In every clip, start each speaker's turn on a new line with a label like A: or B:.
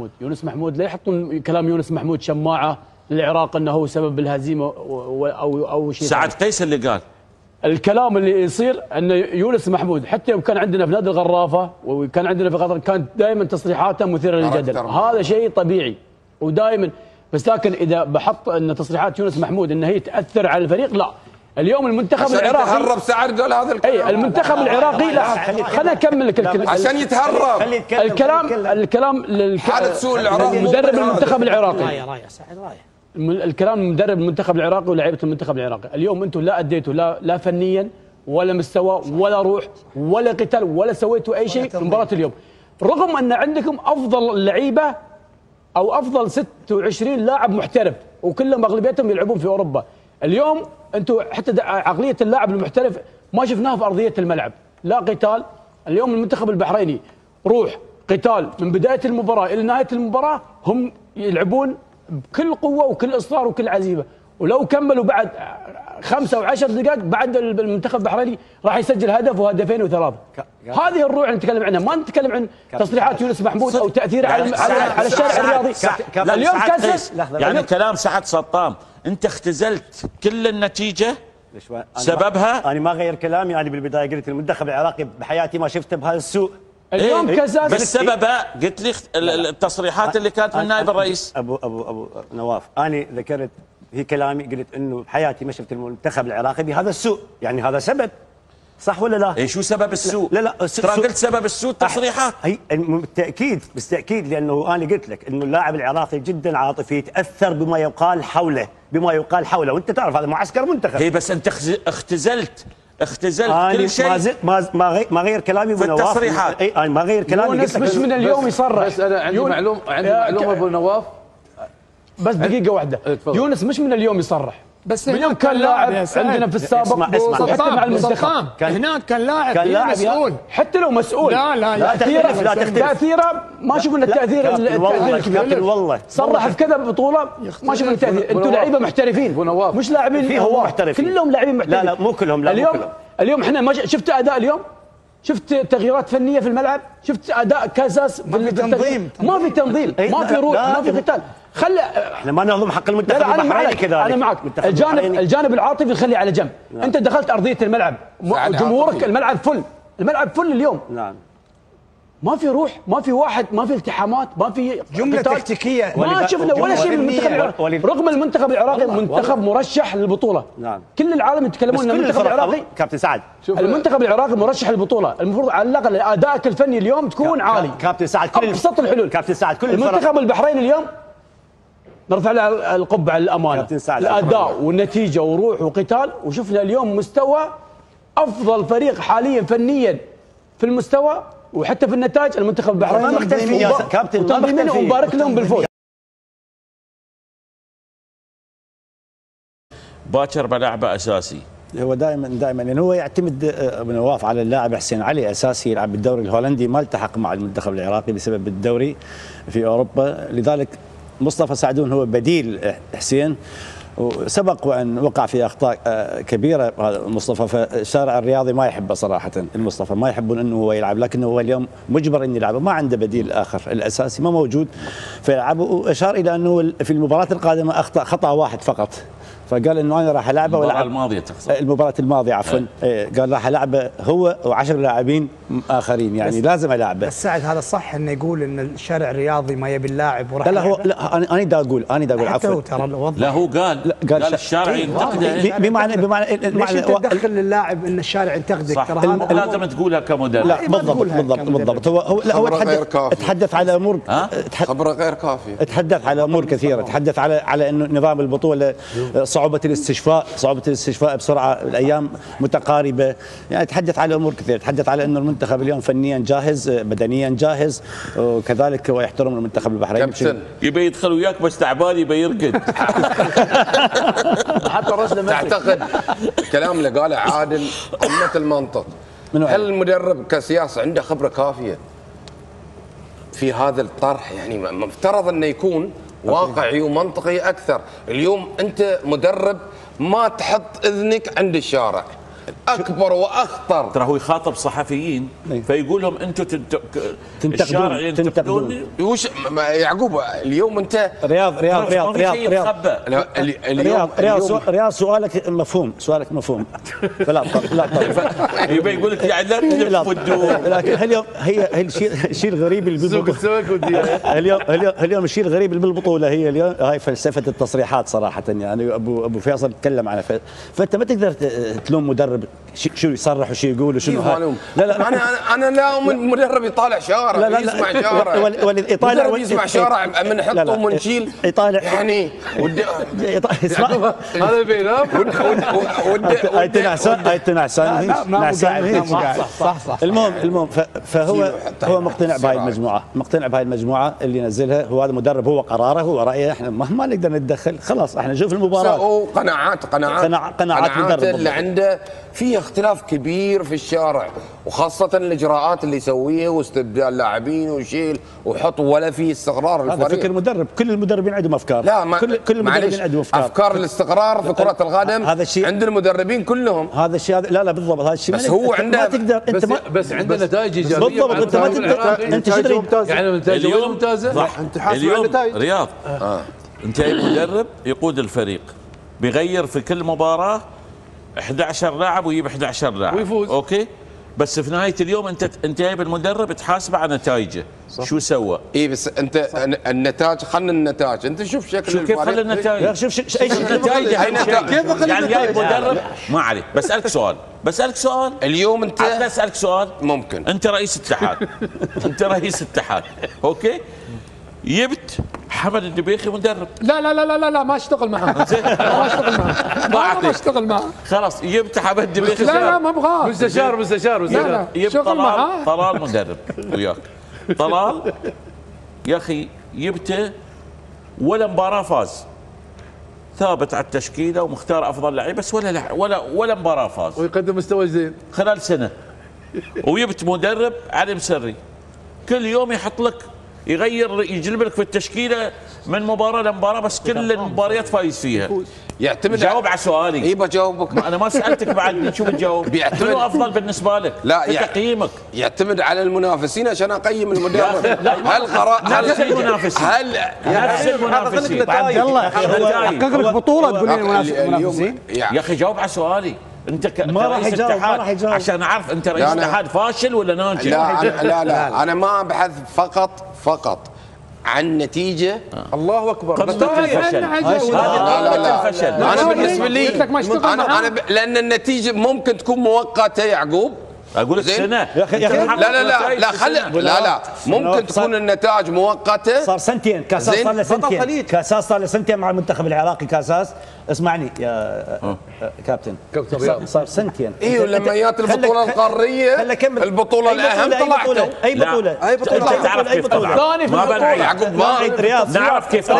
A: محمود. يونس محمود لا يحطون كلام يونس محمود شماعه للعراق انه هو سبب الهزيمه او شيء.
B: سعد قيس اللي قال
A: الكلام اللي يصير ان يونس محمود حتى يوم كان عندنا في نادي الغرافه وكان عندنا في قطر كانت دائما تصريحاته مثيره للجدل، هذا شيء طبيعي ودائما. بس لكن اذا بحط ان تصريحات يونس محمود ان هي تاثر على الفريق، لا. اليوم المنتخب العراقي
C: يتهرب سعد قال هذا الكلام.
A: اي المنتخب العراقي، لا خليني اكمل لك الكلام
C: عشان يتهرب
A: الكلام
C: حاله سوء العراق.
A: مدرب المنتخب العراقي
D: رايه سعد رايه
A: الكلام مدرب المنتخب العراقي ولاعيبه المنتخب العراقي. اليوم انتم لا اديتوا لا فنيا ولا مستوى ولا روح ولا قتال ولا سويتوا اي شيء في مباراه اليوم، رغم ان عندكم افضل لعيبه او افضل 26 لاعب محترف وكلهم اغلبيتهم يلعبون في اوروبا. اليوم انتم حتى عقليه اللاعب المحترف ما شفناها في ارضيه الملعب، لا قتال. اليوم المنتخب البحريني روح قتال من بدايه المباراه الى نهايه المباراه، هم يلعبون بكل قوه وكل اصرار وكل عزيمه، ولو كملوا بعد 5 أو 10 دقائق بعد المنتخب البحريني راح يسجل هدف وهدفين وثلاثه. هذه الروح اللي نتكلم عنها، ما نتكلم عن تصريحات يونس محمود او تاثيره على الشارع الرياضي.
B: اليوم يعني كلام سعد سطام، انت اختزلت كل النتيجه سببها.
E: انا ما غير كلامي، انا بالبدايه قلت المنتخب العراقي بحياتي ما شفته بهذا السوء.
A: اليوم كاساس
B: بس سببها قلت لي التصريحات اللي كانت من نائب الرئيس.
E: ابو نواف، انا ذكرت في كلامي قلت انه بحياتي ما شفت المنتخب العراقي بهذا السوء، يعني هذا سبب، صح ولا لا؟
B: اي شو سبب السوء؟
E: لا
B: ترى قلت سبب السوء التصريحات.
E: بالتاكيد لانه انا قلت لك انه اللاعب العراقي جدا عاطفي، يتاثر بما يقال حوله، وانت تعرف هذا معسكر منتخب.
B: اي بس انت اختزلت كل شيء.
E: ما غير كلامي
B: في التصريحات.
E: اي انا ما غير كلامي.
A: يونس مش من اليوم يصرح.
F: بس انا عندي معلومه ابو نواف،
A: بس دقيقه واحده. يونس مش من اليوم يصرح،
D: بس
A: من يوم كان لاعب عندنا في السابق حتى مع المنتخب.
D: هناك كان لاعب مسؤول،
A: حتى لو مسؤول
D: لا
A: تاثيره ما شفنا التاثير
E: كابتن والله
A: صرح في كذا بطوله ما شفنا التاثير. انتم لعيبه محترفين مش لاعبين كلهم لاعبين محترفين.
E: لا مو كلهم.
A: اليوم احنا شفت اداء اليوم، شفت تغييرات فنيه في الملعب، شفت اداء كاساس
D: ما في تنظيم،
A: ما في روح، ما في قتال.
E: احنا ما نهضم حق المنتخب البحريني كذلك.
A: انا معك، الجانب العاطفي نخليه على جنب. انت دخلت ارضيه الملعب، جمهورك الملعب فل اليوم.
E: نعم.
A: ما في روح، ما في واحد، ما في التحامات، ما في
D: جمله تكتيكيه،
A: ما شفنا ولا شيء من المنتخب العراقي، رغم المنتخب العراقي منتخب مرشح للبطوله.
E: نعم.
A: كل العالم يتكلمون ان المنتخب العراقي
E: كابتن سعد،
A: المنتخب العراقي مرشح للبطوله، المفروض على الاقل ادائك الفني اليوم تكون عالي.
E: كابتن سعد
A: ابسط الحلول.
E: كابتن سعد كل
A: المنتخب البحريني اليوم نرفع له القبعه على الامانه، الاداء والنتيجه وروح وقتال، وشفنا اليوم مستوى افضل فريق حاليا فنيا في المستوى وحتى في النتائج المنتخب البحريني. كابتن ومبارك لهم بالفوز.
B: باكر بلعبه اساسي.
E: هو دائما لان هو يعتمد ابو نواف على اللاعب حسين علي اساسي يلعب بالدوري الهولندي، ما التحق مع المنتخب العراقي بسبب الدوري في اوروبا، لذلك مصطفى سعدون هو بديل حسين. وسبق وان وقع في اخطاء كبيره مصطفى، فالشارع الرياضي ما يحبه صراحه. المصطفى ما يحبون انه هو يلعب، لكنه هو اليوم مجبر انه يلعب، ما عنده بديل اخر، الاساسي ما موجود فيلعب. واشار الى انه في المباراه القادمه اخطا خطا واحد فقط، فقال انه انا راح العبه
B: المباراه الماضيه تقصد؟
E: المباراه الماضيه عفوا. قال راح العبه هو و10 لاعبين اخرين، يعني لازم العبه.
D: بس سعد هذا صح انه يقول ان الشارع الرياضي ما يبي اللاعب وراح
E: لا هو لا انا دا اقول عفوا.
B: لا هو قال الشارع ينتقده.
E: بمعنى
D: ليش انت تدخل اللاعب ان الشارع ينتقدك؟
B: ترى هذا لازم تقولها كمدرب.
E: لا بالضبط هو تحدث على امور
C: خبره غير كافيه،
E: تحدث على امور كثيره، تحدث على انه نظام البطوله صعوبة الاستشفاء بسرعة، الأيام متقاربة، يعني تحدث على أمور كثيرة، تحدث على أنه المنتخب اليوم فنيا جاهز، بدنيا جاهز، وكذلك هو يحترم المنتخب البحريني.
B: يبي يدخل وياك بس تعبان يبي يرقد.
C: تعتقد الكلام اللي قاله عادل قمة المنطق؟ هل المدرب كسياسة عنده خبرة كافية في هذا الطرح؟ يعني مفترض أنه يكون واقعي ومنطقي اكثر. اليوم انت مدرب ما تحط اذنك عند الشارع، اكبر واخطر.
B: ترى هو يخاطب صحفيين فيقول لهم انتم الشارع اللي
E: تنتقدون.
C: يعقوب اليوم انت
E: رياض سؤالك مفهوم فلا
B: يبي يقول لك يعني لا تلف وتدور.
E: لكن هي الشيء الغريب اليوم الشيء الغريب اللي بالبطوله هي اليوم هاي فلسفه التصريحات صراحه. يعني ابو فيصل تكلم عنها، فانت ما تقدر تلوم مدرب شو يصرح وشو يقول وشنو.
C: لا انا لا مدرب يطالع شارع، لا يسمع شارع، مدرب يسمع شارع من نحطه ونشيل
E: يطالع
C: يعني
F: هذا بينام
E: صح. المهم فهو مقتنع بهاي المجموعه اللي نزلها. هو هذا مدرب، هو قراره، هو رايه، احنا ما نقدر نتدخل. خلاص احنا نشوف المباراه.
C: قناعات
E: مدرب
C: اللي عنده فيها اختلاف كبير في الشارع، وخاصه الاجراءات اللي يسويها واستبدال لاعبين وشيل وحط، ولا في استقرار الفريق.
E: هذا فكر المدرب، كل المدربين عندهم افكار.
C: لا
E: كل المدربين عندهم
C: افكار الاستقرار في كره القدم
E: هذا الشيء
C: عند المدربين كلهم.
E: هذا الشيء لا بالضبط هذا الشيء.
C: بس هو عنده
E: ما تقدر انت
F: بس عنده نتائج ايجابيه
E: بالضبط. انت ما تقدر انت شو
F: يعني نتائج ممتازه.
B: انت حاسب على النتائج. رياض انت مدرب يقود الفريق بيغير في كل مباراه 11 لاعب ويجيب 11 لاعب
F: ويفوز.
B: اوكي، بس في نهايه اليوم انت جايب المدرب تحاسبه على نتائجه. شو سوى؟
C: اي بس انت النتائج، خلنا النتائج، انت شوف شكل
B: شوف كيف خلى النتائج.
E: شوف اي
B: النتائج يعني جايب مدرب. ما عليك، بسالك سؤال اليوم انت اسالك سؤال
C: ممكن.
B: انت رئيس اتحاد اوكي، جبت حمد الدبيخي مدرب.
F: لا ما اشتغل معه. ما اشتغل معه.
B: خلاص جبت حمد الدبيخي.
F: لا ما ابغاه. مستشار.
B: جبت طلال مدرب وياك. طلال يا اخي جبته ولا مباراه فاز، ثابت على التشكيله ومختار افضل لعيبه، بس ولا مباراه فاز،
F: ويقدم مستوى زين
B: خلال سنه. وجبت مدرب علي مسري كل يوم يحط لك يغير، يجلب لك في التشكيله من مباراه لمباراه، بس كل المباريات فايز فيها.
C: يعتمد.
B: جاوب على سؤالي.
C: اي بجاوبك.
B: انا ما سالتك بعد شو بتجاوب. شنو افضل بالنسبه لك؟
C: لا
B: في تقييمك
C: يعتمد على المنافسين عشان اقيم المدرب.
B: نفس المنافسين. نفس المنافسين.
D: عبد الله حقق لك بطوله تقول لي المنافسين.
B: يا اخي جاوب على سؤالي. انت
E: ما راح يجاوب
B: عشان اعرف انت رئيس اتحاد فاشل ولا ناجح.
C: لا انا ما ابحث فقط عن نتيجه.
F: الله اكبر.
B: قمة الفشل.
C: لا انا بالنسبه لي انا لان النتيجه ممكن تكون مؤقته. يعقوب
B: اقول لك سنه
E: يا اخي
C: لا ممكن تكون النتائج مؤقته.
E: صار سنتين كاساس، صار له سنتين كاساس، صار له سنتين مع المنتخب العراقي كاساس. اسمعني يا كابتن صار سنتين.
C: ايوه لما جات البطوله القاريه البطوله الاهم طلعت.
E: اي بطوله
B: تعرف كيف
E: ثاني
B: ما بنعيد.
C: يعقوب ما
E: رياض
B: نعرف كيف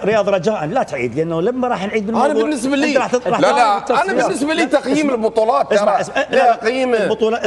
E: رياض رجاء لا تعيد، لانه لما راح نعيد بالموضوع.
C: انا بالنسبه لي انا بالنسبه لي تقييم البطولات ترى تقييم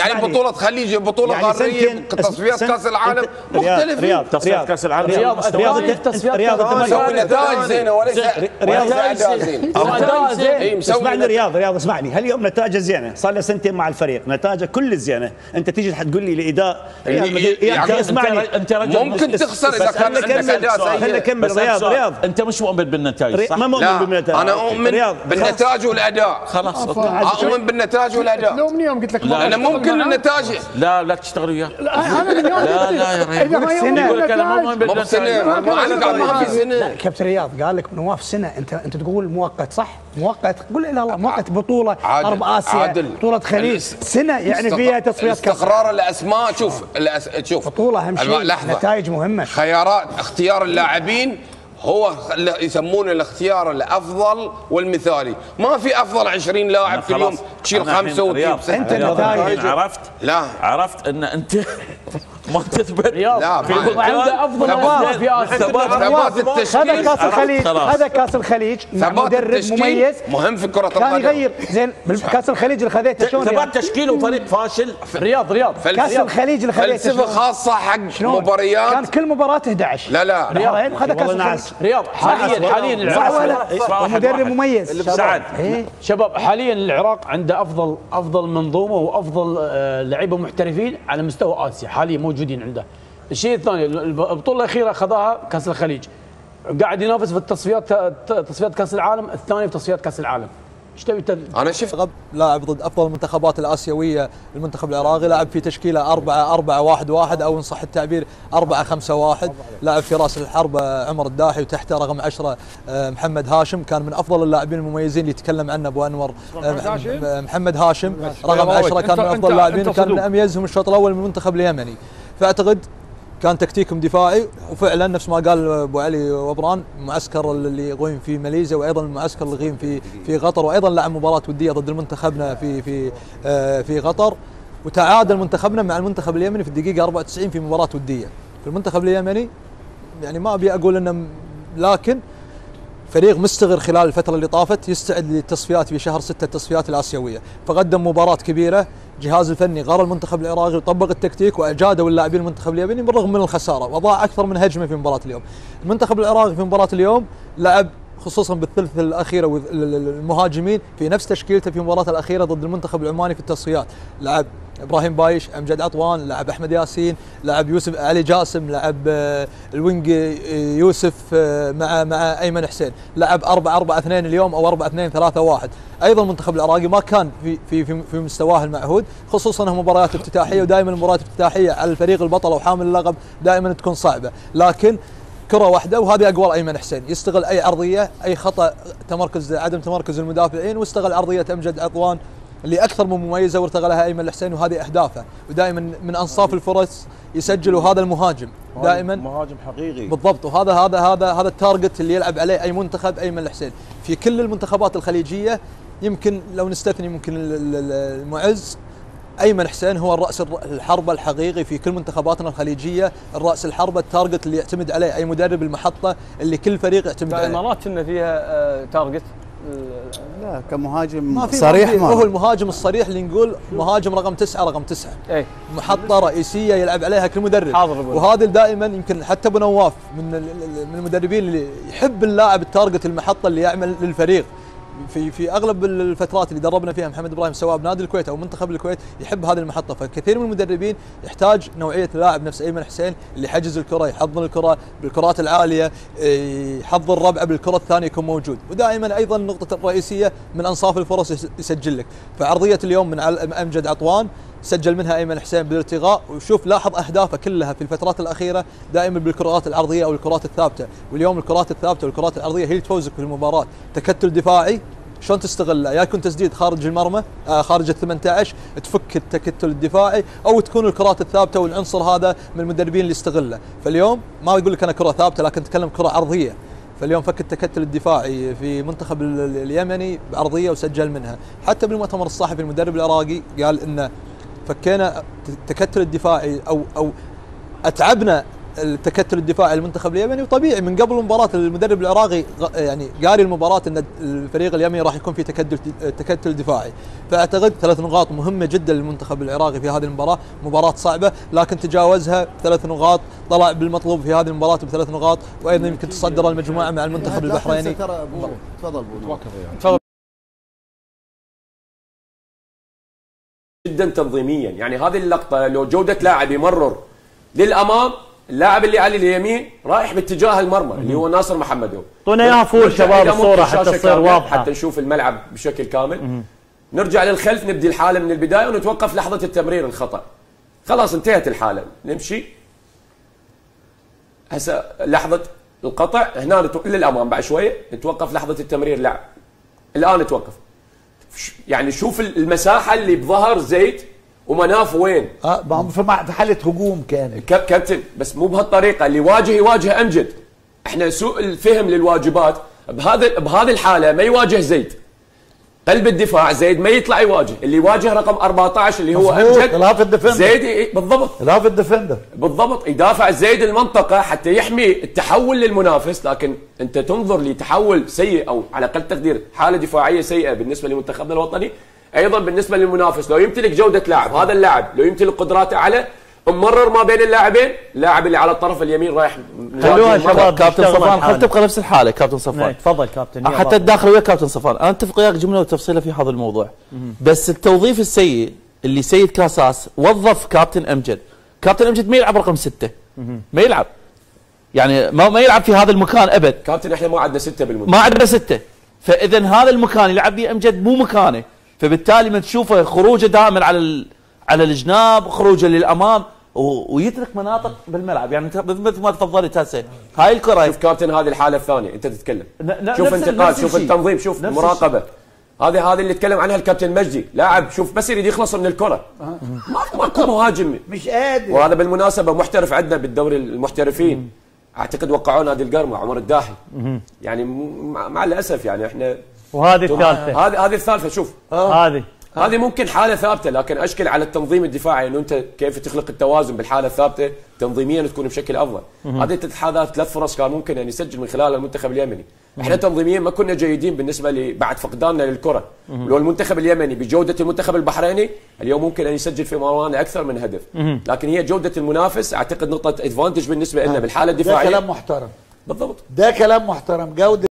C: يعني بطوله خليج، بطوله قاريه، تصفيات كاس العالم مختلفه.
B: تصفيات كاس العالم
E: رياض
C: مسوي نتائج زينه وليس اداء زين.
E: اسمعني رياض اسمعني، هاليوم نتائجه زينه، صار له سنتين مع الفريق، نتائجه كل زينه، انت تيجي تقول لي الاداء.
B: اسمعني انت رجل
C: ممكن تخسر اذا كان عندك اداء سيء.
E: خلينا نكمل. رياض
B: انت مش مؤمن بالنتائج صح؟
E: ما مؤمن بالنتائج.
C: انا اؤمن بالنتائج والاداء.
B: خلاص
C: اؤمن بالنتائج والاداء.
F: لو من يوم قلت لك
C: انا ممكن النتائج.
B: لا تشتغل وياه.
F: انا من يوم
B: لا يا ريال يقول لك انا ما مؤمن بالنتائج.
C: ما في سنه.
D: كابتن رياض قال لك نواف سنه، انت تقول مؤقت صح؟ مؤقت قول لا مؤقت. بطوله غرب اسيا، بطوله خليج، سنه يعني فيها تصفيات كاس.
C: استقرار الاسماء. شوف
D: بطوله اهم شيء، نتائج مهمه.
C: خيارات اختيار اللاعبين هو يسمونه الاختيار الافضل والمثالي. ما في افضل 20 لاعب في اليوم تشيل 5 وتجيب 6.
D: انت نتائج
B: عرفت؟
C: لا
B: عرفت ان انت ما تثبت
A: رياض
C: لا،
A: عنده افضل مباراه في اسيا.
C: ثبات التشكيل.
D: هذا كاس الخليج، هذا كاس الخليج مع مدرب مميز
C: مهم في كرة
D: كان
C: القدم.
D: يغير. زين كاس الخليج اللي خذيته شلون؟
B: ثبات تشكيل وفريق فاشل.
A: رياض
D: كاس الخليج اللي خذيته
C: فلسفة خاصة حق مباريات.
D: كان كل مباراة 11.
C: لا
D: البحرين خذ كاس الخليج.
A: رياض حاليا العراق
D: مدرب مميز.
B: سعد
A: شباب حاليا العراق عنده افضل منظومه وافضل لعيبه محترفين على مستوى اسيا حاليا موجودين عنده. الشيء الثاني البطوله الاخيره خذاها كاس الخليج، قاعد ينافس في تصفيات كاس العالم، الثاني في تصفيات كاس العالم. ايش تبي
C: انا شفت
G: لاعب ضد افضل المنتخبات الاسيويه. المنتخب العراقي لعب في تشكيله 4-4-1-1 او ان صح التعبير 4-5-1. لعب في راس الحرب عمر الداحي وتحته رقم 10 محمد هاشم، كان من افضل اللاعبين المميزين اللي يتكلم عنه ابو انور. محمد هاشم رقم 10 كان من افضل اللاعبين وكان من اميزهم الشوط الاول من المنتخب اليمني. فاعتقد كان تكتيكهم دفاعي، وفعلا نفس ما قال ابو علي وبران، المعسكر اللي يقيم في ماليزيا وايضا المعسكر اللي يقيم في قطر، وايضا لعب مباراه وديه ضد منتخبنا في قطر، وتعادل منتخبنا مع المنتخب اليمني في الدقيقه 94 في مباراه وديه. في المنتخب اليمني يعني ما ابي اقول انه، لكن فريق مستغر خلال الفتره اللي طافت، يستعد للتصفيات في شهر 6 التصفيات الاسيويه، فقدم مباراه كبيره. الجهاز الفني غار المنتخب العراقي وطبق التكتيك واجادوا اللاعبين المنتخب اليمني بالرغم من الخساره، وضاع اكثر من هجمه في مباراه اليوم. المنتخب العراقي في مباراه اليوم لعب خصوصا بالثلث الاخيره والمهاجمين في نفس تشكيلته في المباراه الاخيره ضد المنتخب العماني في التصفيات. لعب ابراهيم بايش، امجد عطوان، لعب احمد ياسين، لعب يوسف علي جاسم، لعب الوينج يوسف مع ايمن حسين. لعب 4-4-2 اليوم او 4-2-3-1. ايضا المنتخب العراقي ما كان في مستواه المعهود، خصوصا انها مباريات افتتاحيه، ودائما المباريات الافتتاحيه على الفريق البطل او حامل اللقب دائما تكون صعبه، لكن كرة واحدة وهذه أقوال أيمن حسين، يستغل أي عرضية، أي خطأ عدم تمركز المدافعين، واستغل عرضية أمجد عطوان اللي أكثر من مميزة وارتغلها أيمن الحسين، وهذه أهدافه، ودائما من أنصاف الفرص يسجل، وهذا المهاجم دائما
B: مهاجم حقيقي
G: بالضبط. وهذا هذا التارجت اللي يلعب عليه أي منتخب أيمن الحسين في كل المنتخبات الخليجية. يمكن لو نستثني ممكن المعز، ايمن حسين هو الراس الحربه الحقيقي في كل منتخباتنا الخليجيه، الراس الحربه التارجت اللي يعتمد عليه اي مدرب، المحطه اللي كل فريق يعتمد عليه.
H: الامارات كنا فيها تارجت
E: لا كمهاجم
G: ما في
E: صريح، ما
G: هو المهاجم الصريح اللي نقول مهاجم رقم 9
H: اي
G: محطه رئيسيه يلعب عليها كل مدرب. وهذا دائما يمكن حتى ابو نواف من المدربين اللي يحب اللاعب التارجت المحطه اللي يعمل للفريق. في اغلب الفترات اللي دربنا فيها محمد ابراهيم سواء بنادي الكويت او منتخب الكويت يحب هذه المحطه، فكثير من المدربين يحتاج نوعيه لاعب نفس ايمن حسين اللي يحجز الكره، يحضن الكره بالكرات العاليه، يحضر الربعه بالكره الثانيه يكون موجود، ودائما ايضا النقطه الرئيسيه من انصاف الفرص يسجل لك. فعرضيه اليوم من امجد عطوان سجل منها ايمن حسين بالارتقاء، وشوف لاحظ اهدافه كلها في الفترات الاخيره دائما بالكرات العرضيه او الكرات الثابته، واليوم الكرات الثابته والكرات العرضيه هي اللي تفوزك في المباراه. تكتل دفاعي شلون تستغله؟ يا يكون تسديد خارج المرمى خارج ال18 تفك التكتل الدفاعي، او تكون الكرات الثابته، والعنصر هذا من المدربين اللي يستغله. فاليوم ما اقول لك انا كره ثابته، لكن اتكلم كره عرضيه. فاليوم فك التكتل الدفاعي في منتخب اليمني بعرضيه وسجل منها. حتى بالمؤتمر الصحفي المدرب العراقي قال ان فكينا التكتل الدفاعي او اتعبنا التكتل الدفاعي المنتخب اليمني، وطبيعي من قبل المباراه المدرب العراقي يعني قاري المباراه ان الفريق اليمني راح يكون في تكتل دفاعي. فاعتقد 3 نقاط مهمه جدا للمنتخب العراقي في هذه المباراه، مباراه صعبه لكن تجاوزها ب3 نقاط، طلع بالمطلوب في هذه المباراه ب3 نقاط، وايضا يمكن تصدر المجموعه مع المنتخب البحريني.
E: تفضل
I: جدا تنظيميا، يعني هذه اللقطه لو جوده لاعب يمرر للامام، اللاعب اللي على اليمين رايح باتجاه المرمى اللي هو ناصر محمدو.
H: اعطونا اياها فول شباب الصوره حتى تصير واضحه،
I: حتى نشوف الملعب بشكل كامل. نرجع للخلف، نبدي الحاله من البدايه ونتوقف لحظه التمرير الخطا. خلاص انتهت الحاله، نمشي هسه لحظه القطع، هنا للامام بعد شويه نتوقف لحظه التمرير لعب. الان نتوقف، يعني شوف المساحه اللي بظهر زيد ومناف وين؟
J: في حاله هجوم كان
I: كابتن، بس مو بهالطريقه اللي يواجه امجد. احنا سوء الفهم للواجبات بهذه الحاله ما يواجه زيد، قلب الدفاع زيد ما يطلع يواجه، اللي يواجه رقم 14 اللي هو امجد
J: الهاف الديفندر
I: زيد بالضبط،
J: الهاف الديفندر
I: بالضبط يدافع زيد المنطقه حتى يحمي التحول للمنافس. لكن انت تنظر لتحول سيء او على اقل تقدير حاله دفاعيه سيئه بالنسبه لمنتخبنا الوطني، ايضا بالنسبه للمنافس لو يمتلك جوده لاعب، هذا اللاعب لو يمتلك قدراته اعلى ممرر ما بين اللاعبين، اللاعب اللي على الطرف اليمين رايح
H: خلوها شباب.
K: كابتن صفوان خل تبقى نفس الحاله كابتن صفوان.
H: تفضل كابتن.
K: حتى الداخل ويا كابتن صفوان، انا اتفق وياك جمله وتفصيله في هذا الموضوع. بس التوظيف السيء اللي سيد كاساس وظف كابتن امجد، كابتن امجد ما يلعب رقم 6، ما يلعب يعني ما يلعب في هذا المكان ابد.
I: كابتن احنا ما عندنا 6 بالمنتخب،
K: ما عندنا 6، فاذا هذا المكان يلعب به امجد مو مكانه، فبالتالي ما تشوفه خروجه دائما على الجناب، خروجه للامام ويترك مناطق بالملعب. يعني مثل ما تفضلت هسه هاي الكره.
I: شوف كابتن هذه الحاله الثانيه انت تتكلم، شوف انتقال، شوف التنظيم، شوف المراقبه، هذه اللي تكلم عنها الكابتن مجدي. لاعب شوف بس يريد يخلص من الكره، ماكو مهاجم
J: مش قادر.
I: وهذا بالمناسبه محترف عندنا بالدوري المحترفين، اعتقد وقعوا نادي القرمه عمر الداحي. يعني مع الاسف يعني احنا
H: وهذه الثالثه،
I: هذه الثالثه. شوف هذه ممكن حاله ثابته، لكن اشكل على التنظيم الدفاعي انه انت كيف تخلق التوازن بالحاله الثابته تنظيميا تكون بشكل افضل. هذه هذا 3 فرص كان ممكن ان يسجل من خلال المنتخب اليمني. احنا تنظيميا ما كنا جيدين بالنسبه بعد فقداننا للكره. لو المنتخب اليمني بجوده المنتخب البحريني اليوم ممكن ان يسجل في موانئ اكثر من هدف، لكن هي جوده المنافس اعتقد نقطه ادفانتج بالنسبه لنا بالحاله الدفاعيه.
J: ده كلام محترم
I: بالضبط،
J: ده كلام محترم. جوده